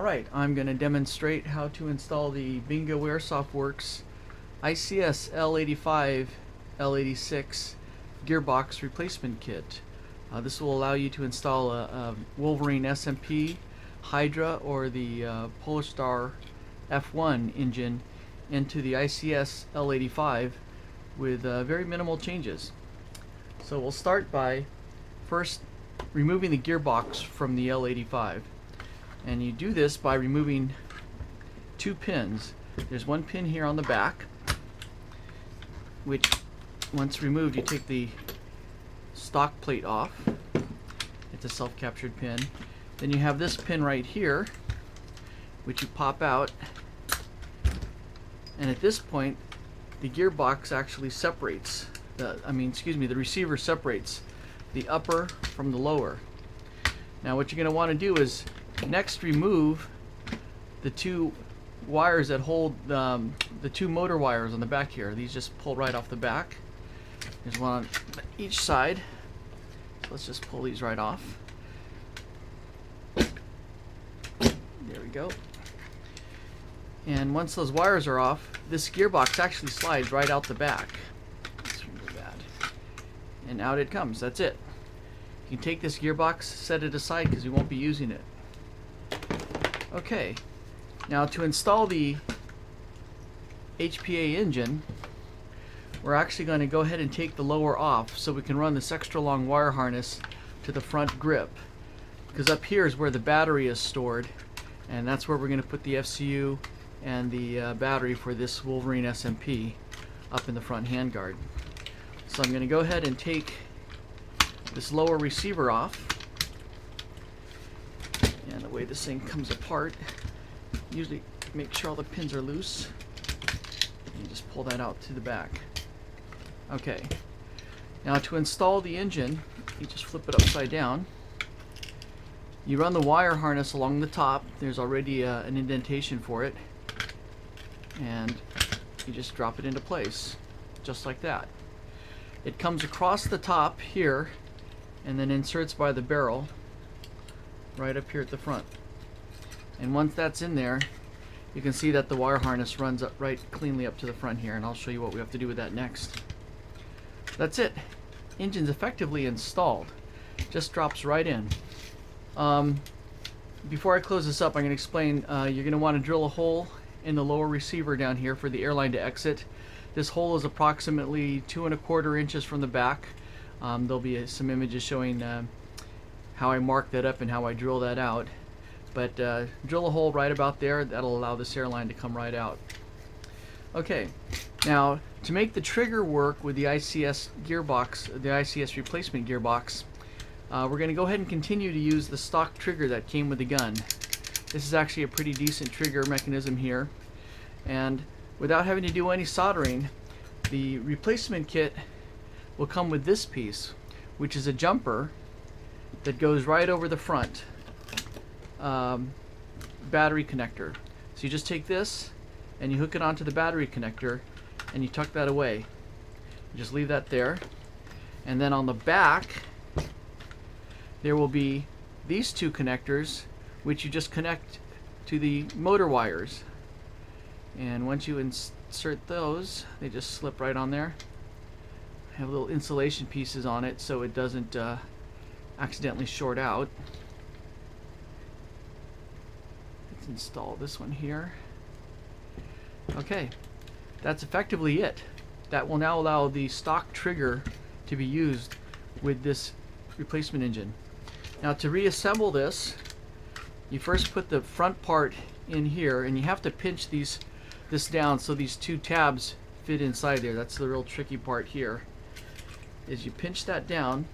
Alright, I'm going to demonstrate how to install the Bingo Airsoftworks ICS L85 L86 Gearbox Replacement Kit. This will allow you to install a Wolverine SMP, Hydra, or the Polar Star F1 engine into the ICS L85 with very minimal changes. So we'll start by first removing the gearbox from the L85. And you do this by removing two pins. There's one pin here on the back, which once removed you take the stock plate off. It's a self-captured pin. Then you have this pin right here, which you pop out, and at this point the gearbox actually separates the receiver separates the upper from the lower. Now what you're going to want to do is next remove the two wires that hold the two motor wires on the back here. These just pull right off the back. There's one on each side. So let's just pull these right off. There we go. And once those wires are off, this gearbox actually slides right out the back. Let's remove that. And out it comes. That's it. You can take this gearbox, set it aside because you won't be using it. Okay, now to install the HPA engine, we're actually going to go ahead and take the lower off so we can run this extra long wire harness to the front grip, because up here is where the battery is stored, and that's where we're going to put the FCU and the battery for this Wolverine SMP up in the front handguard. So I'm going to go ahead and take this lower receiver off. And the way this thing comes apart, usually make sure all the pins are loose. And just pull that out to the back. Okay. Now to install the engine, you just flip it upside down. You run the wire harness along the top. There's already an indentation for it. And you just drop it into place, just like that. It comes across the top here and then inserts by the barrel right up here at the front. And once that's in there, you can see that the wire harness runs up right cleanly up to the front here, and I'll show you what we have to do with that next. That's it. Engine's effectively installed. Just drops right in. Before I close this up, I'm going to explain you're going to want to drill a hole in the lower receiver down here for the airline to exit. This hole is approximately 2 1/4 inches from the back. There'll be some images showing how I mark that up and how I drill that out. But drill a hole right about there. That'll allow this airline to come right out. Okay, now to make the trigger work with the ICS gearbox, the ICS replacement gearbox, we're going to go ahead and continue to use the stock trigger that came with the gun. This is actually a pretty decent trigger mechanism here, and without having to do any soldering, the replacement kit will come with this piece, which is a jumper that goes right over the front battery connector. So you just take this and you hook it onto the battery connector and you tuck that away. You just leave that there, and then on the back there will be these two connectors which you just connect to the motor wires, and once you insert those, they just slip right on there. Have little insulation pieces on it so it doesn't accidentally short out. Let's install this one here. Okay, that's effectively it. That will now allow the stock trigger to be used with this replacement engine. Now to reassemble this, you first put the front part in here, and you have to pinch this down so these two tabs fit inside there. That's the real tricky part here, is you pinch that down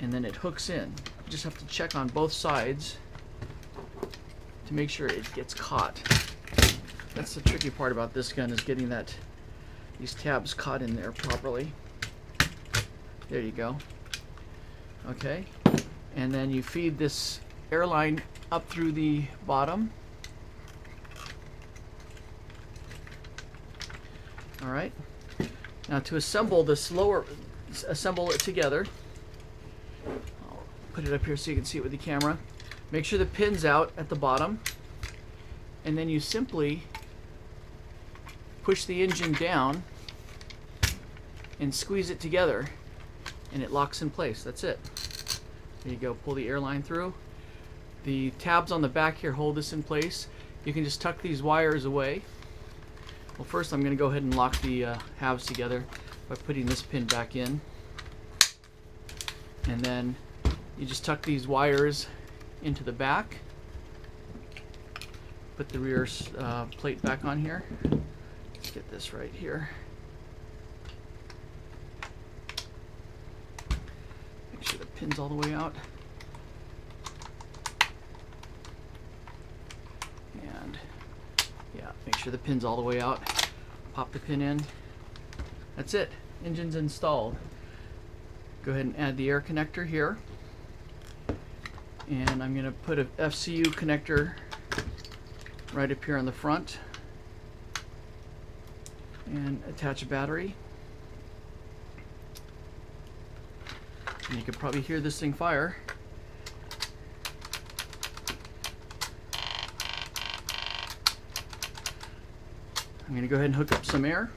and then it hooks in. You just have to check on both sides to make sure it gets caught. That's the tricky part about this gun, is getting these tabs caught in there properly. There you go. Okay, and then you feed this airline up through the bottom. Alright, now to assemble this assemble it together, I'll put it up here so you can see it with the camera. Make sure the pin's out at the bottom, and then you simply push the engine down and squeeze it together, and it locks in place. That's it. There you go. Pull the air line through. The tabs on the back here hold this in place. You can just tuck these wires away. Well, first I'm going to go ahead and lock the halves together by putting this pin back in, and then you just tuck these wires into the back. Put the rear plate back on here. Let's get this right here. Make sure the pin's all the way out. And yeah, make sure the pin's all the way out. Pop the pin in. That's it. Engine's installed. Go ahead and add the air connector here. And I'm going to put a FCU connector right up here on the front and attach a battery. And you can probably hear this thing fire. I'm going to go ahead and hook up some air.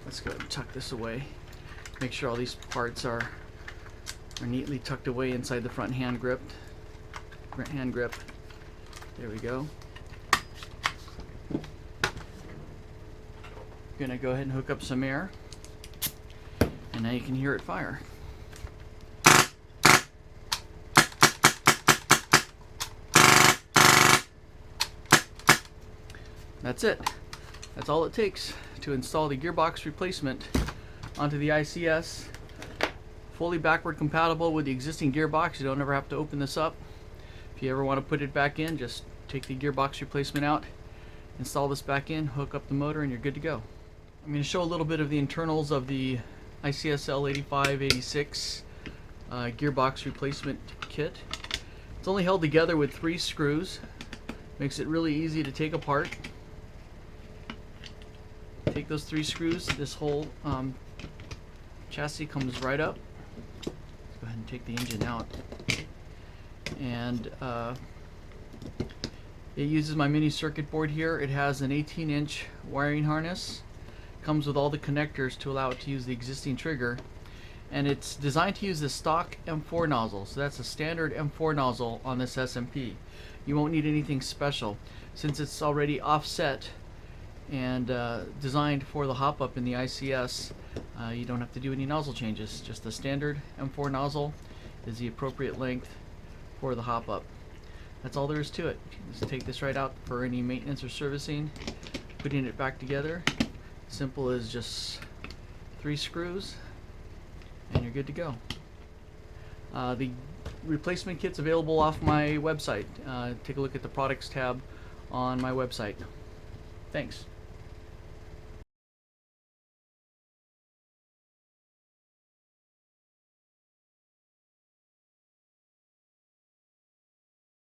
Let's go ahead and tuck this away. Make sure all these parts are neatly tucked away inside the front hand grip. There we go. Gonna go ahead and hook up some air, and now you can hear it fire. That's it. That's all it takes to install the gearbox replacement onto the ICS. Fully backward compatible with the existing gearbox. You don't ever have to open this up. If you ever want to put it back in, just take the gearbox replacement out, install this back in, hook up the motor, and you're good to go. I'm going to show a little bit of the internals of the ICS L85 86 gearbox replacement kit. It's only held together with 3 screws. Makes it really easy to take apart. Take those 3 screws. This whole chassis comes right up. Let's go ahead and take the engine out. And it uses my mini circuit board here. It has an 18-inch wiring harness. Comes with all the connectors to allow it to use the existing trigger. And it's designed to use the stock M4 nozzle. So that's a standard M4 nozzle on this SMP. You won't need anything special. Since it's already offset and designed for the hop-up in the ICS, you don't have to do any nozzle changes. Just the standard M4 nozzle is the appropriate length for the hop-up. That's all there is to it. Just take this right out for any maintenance or servicing. Putting it back together, simple as just 3 screws, and you're good to go. The replacement kit's available off my website. Take a look at the products tab on my website. Thanks.